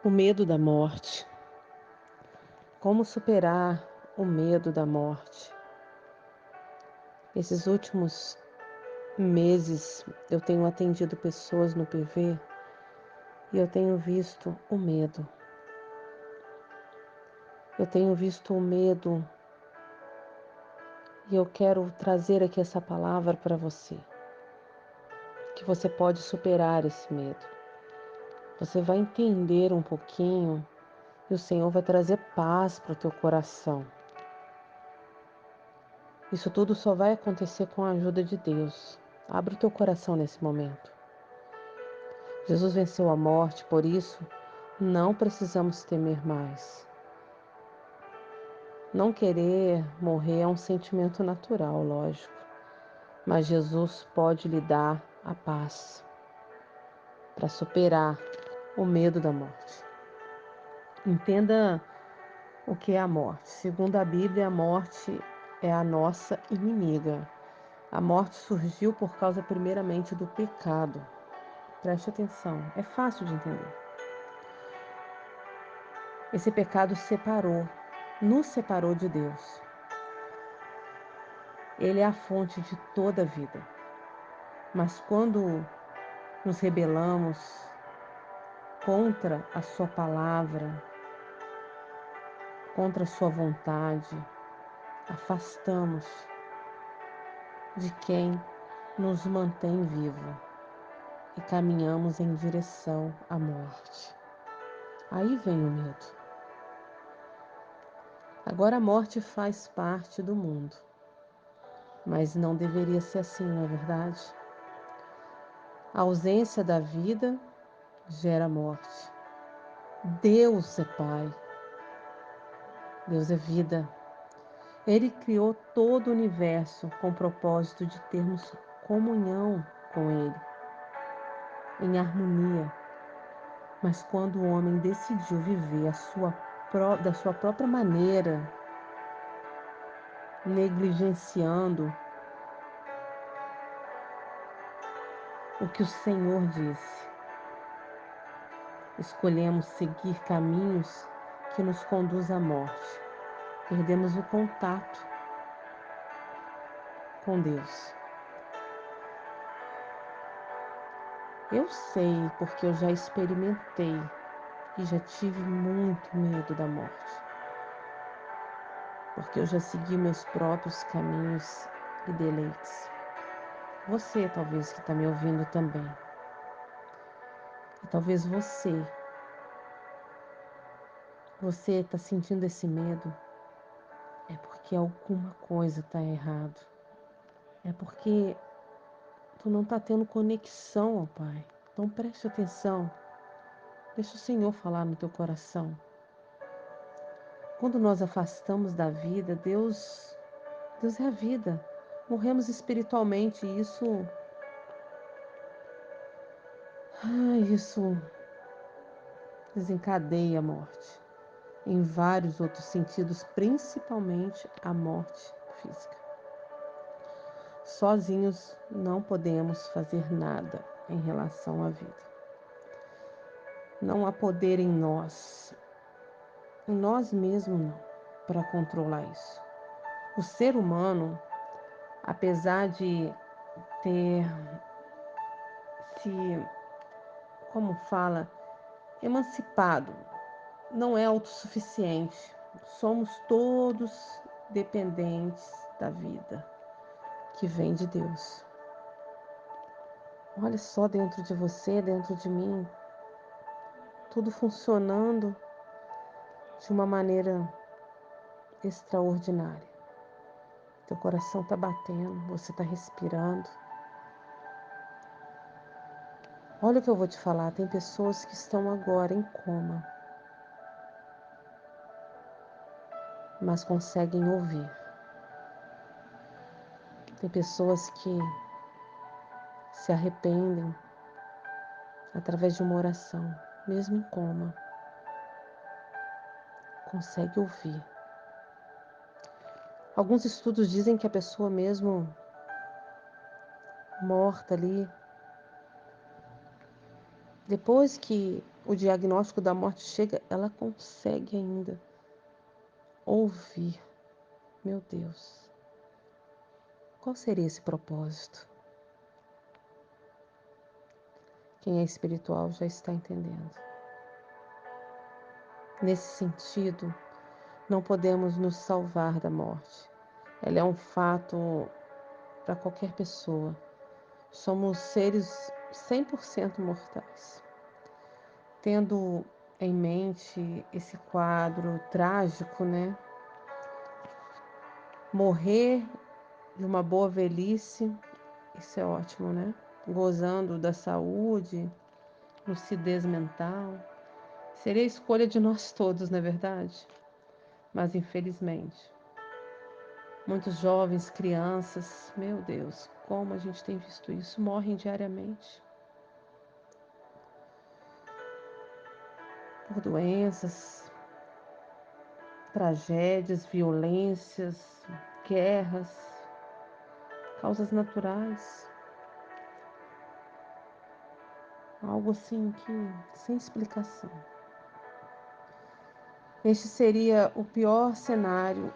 O medo da morte. Como superar o medo da morte? Esses últimos meses eu tenho atendido pessoas no PV e eu tenho visto o medo. Eu tenho visto o medo e eu quero trazer aqui essa palavra para você. Que você pode superar esse medo. Você vai entender um pouquinho e o Senhor vai trazer paz para o teu coração. Isso tudo só vai acontecer com a ajuda de Deus. Abra o teu coração nesse momento. Jesus venceu a morte, por isso não precisamos temer mais. Não querer morrer é um sentimento natural, lógico, mas Jesus pode lhe dar a paz para superar o medo da morte. Entenda o que é a morte. Segundo a Bíblia, a morte é a nossa inimiga. A morte surgiu por causa primeiramente do pecado. Preste atenção, é fácil de entender. Esse pecado nos separou de Deus. Ele é a fonte de toda a vida. Mas quando nos rebelamos contra a sua palavra, contra a sua vontade, afastamos de quem nos mantém vivo e caminhamos em direção à morte. Aí vem o medo. Agora a morte faz parte do mundo, mas não deveria ser assim, não é verdade? A ausência da vida gera morte. Deus é Pai. Deus é vida. Ele criou todo o universo com o propósito de termos comunhão com Ele, em harmonia. Mas quando o homem decidiu viver da sua própria maneira, negligenciando o que o Senhor disse, escolhemos seguir caminhos que nos conduzem à morte. Perdemos o contato com Deus. Eu sei porque eu já experimentei e já tive muito medo da morte. Porque eu já segui meus próprios caminhos e deleites. Você, talvez, que está me ouvindo também. E talvez você está sentindo esse medo, é porque alguma coisa está errado. É porque tu não está tendo conexão ao Pai. Então preste atenção. Deixa o Senhor falar no teu coração. Quando nós afastamos da vida, Deus é a vida. Morremos espiritualmente e isso desencadeia a morte. Em vários outros sentidos, principalmente a morte física. Sozinhos não podemos fazer nada em relação à vida. Não há poder em nós mesmos não, para controlar isso. O ser humano, apesar de ter como fala, emancipado, não é autossuficiente. Somos todos dependentes da vida que vem de Deus. Olha só dentro de você, dentro de mim, tudo funcionando de uma maneira extraordinária. Teu coração está batendo, você está respirando. Olha o que eu vou te falar, tem pessoas que estão agora em coma, mas conseguem ouvir. Tem pessoas que se arrependem através de uma oração, mesmo em coma, consegue ouvir. Alguns estudos dizem que a pessoa mesmo morta ali, depois que o diagnóstico da morte chega, ela consegue ainda ouvir. Meu Deus, qual seria esse propósito? Quem é espiritual já está entendendo. Nesse sentido, não podemos nos salvar da morte. Ela é um fato para qualquer pessoa. Somos seres 100% mortais. Tendo em mente esse quadro trágico, né? Morrer de uma boa velhice, isso é ótimo, né? Gozando da saúde, lucidez mental. Seria a escolha de nós todos, não é verdade? Mas infelizmente, muitos jovens, crianças, meu Deus, como a gente tem visto isso, morrem diariamente por doenças, tragédias, violências, guerras, causas naturais. Algo assim que sem explicação. Este seria o pior cenário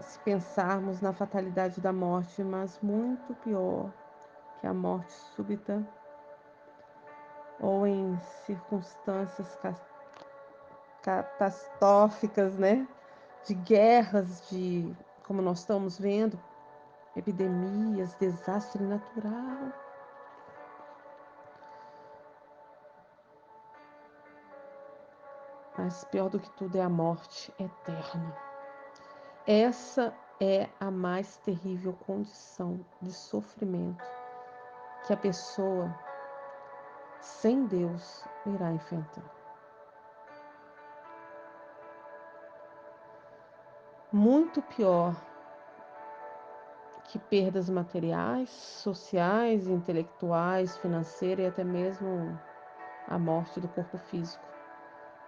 se pensarmos na fatalidade da morte, mas muito pior que a morte súbita ou em circunstâncias catastróficas, né? De guerras, de como nós estamos vendo, epidemias, desastre natural. Mas pior do que tudo é a morte eterna. Essa é a mais terrível condição de sofrimento que a pessoa sem Deus irá enfrentar. Muito pior que perdas materiais, sociais, intelectuais, financeiras e até mesmo a morte do corpo físico.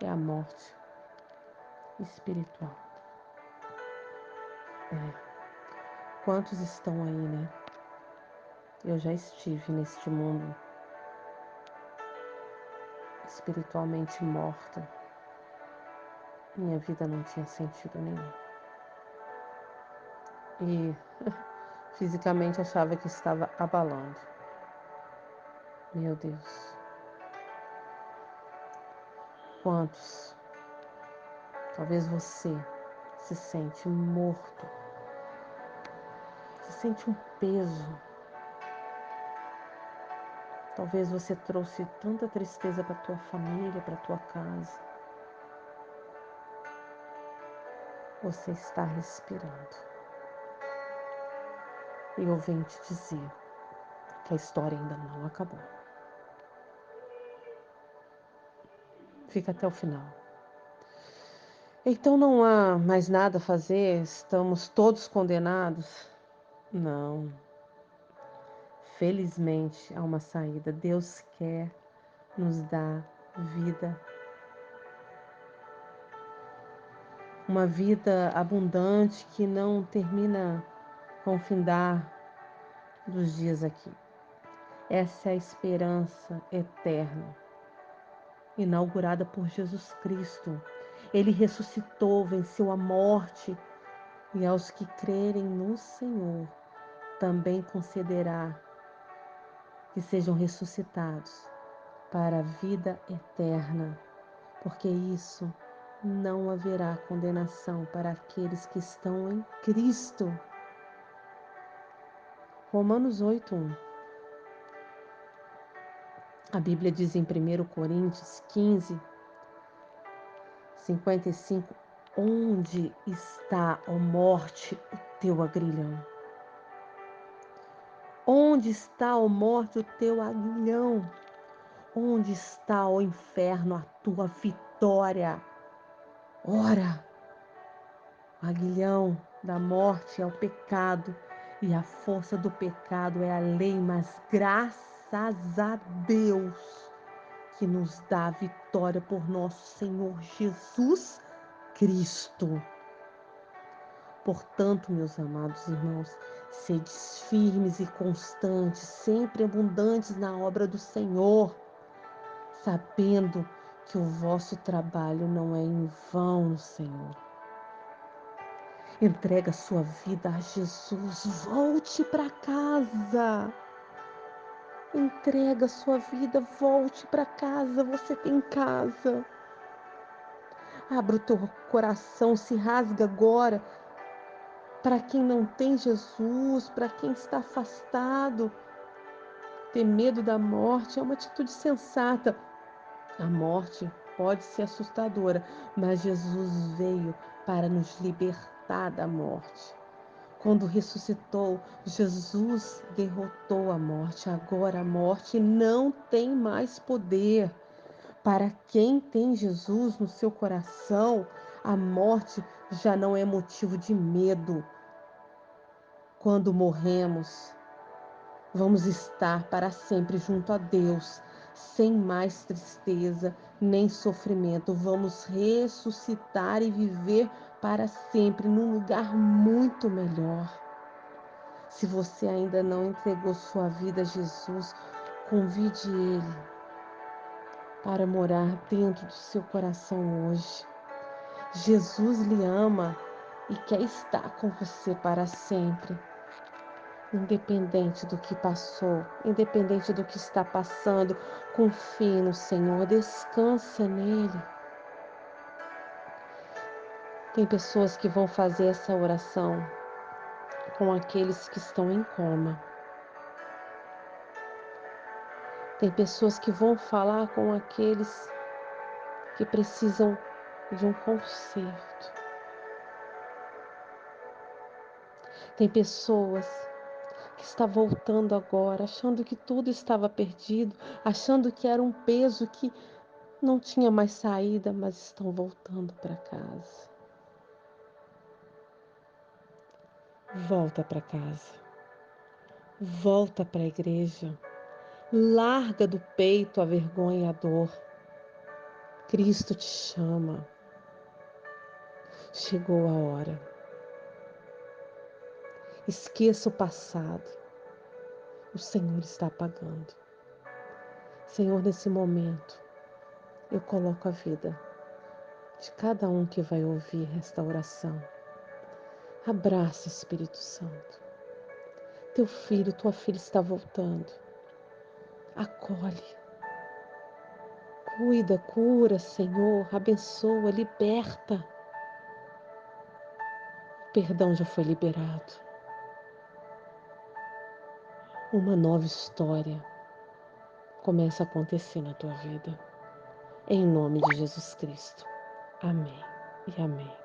É a morte espiritual. Quantos estão aí, né? Eu já estive neste mundo espiritualmente morta. Minha vida não tinha sentido nenhum. E fisicamente achava que estava abalando. Meu Deus. Quantos? Talvez você se sente morto. Se sente um peso. Talvez você trouxe tanta tristeza para tua família, para tua casa. Você está respirando. E eu venho te dizer que a história ainda não acabou. Fica até o final. Então não há mais nada a fazer? Estamos todos condenados? Não. Felizmente há uma saída. Deus quer nos dar vida. Uma vida abundante que não termina com o findar dos dias aqui. Essa é a esperança eterna, inaugurada por Jesus Cristo. Ele ressuscitou, venceu a morte, e aos que crerem no Senhor também concederá que sejam ressuscitados para a vida eterna, porque isso não haverá condenação para aqueles que estão em Cristo. Romanos 8:1. A Bíblia diz em 1 Coríntios 15:55, onde está, ó morte, o teu aguilhão? Onde está, ó morte, o teu aguilhão? Onde está, ó inferno, a tua vitória? Ora, o aguilhão da morte é o pecado e a força do pecado é a lei, mas graças a Deus que nos dá a vitória por nosso Senhor Jesus Cristo. Portanto, meus amados irmãos, sedes firmes e constantes, sempre abundantes na obra do Senhor, sabendo que o vosso trabalho não é em vão, Senhor. Entrega a sua vida a Jesus. Volte para casa. Entrega a sua vida, volte para casa. Você tem casa. Abra o teu coração, se rasga agora para quem não tem Jesus, para quem está afastado. Ter medo da morte é uma atitude sensata. A morte pode ser assustadora, mas Jesus veio para nos libertar da morte. Quando ressuscitou, Jesus derrotou a morte. Agora a morte não tem mais poder. Para quem tem Jesus no seu coração, a morte já não é motivo de medo. Quando morremos, vamos estar para sempre junto a Deus, sem mais tristeza nem sofrimento. Vamos ressuscitar e viver para sempre num lugar muito melhor. Se você ainda não entregou sua vida a Jesus, convide Ele para morar dentro do seu coração hoje. Jesus lhe ama e quer estar com você para sempre. Independente do que passou, independente do que está passando, confie no Senhor, descansa nele. Tem pessoas que vão fazer essa oração com aqueles que estão em coma. Tem pessoas que vão falar com aqueles que precisam de um conserto. Tem pessoas que estão voltando agora, achando que tudo estava perdido, achando que era um peso que não tinha mais saída, mas estão voltando para casa. Volta para casa. Volta para a igreja. Larga do peito a vergonha e a dor. Cristo te chama. Chegou a hora. Esqueça o passado. O Senhor está apagando. Senhor, nesse momento, eu coloco a vida de cada um que vai ouvir esta oração. Abraça, Espírito Santo. Teu filho, tua filha está voltando. Acolhe. Cuida, cura, Senhor. Abençoa, liberta. O perdão já foi liberado. Uma nova história começa a acontecer na tua vida. Em nome de Jesus Cristo. Amém e amém.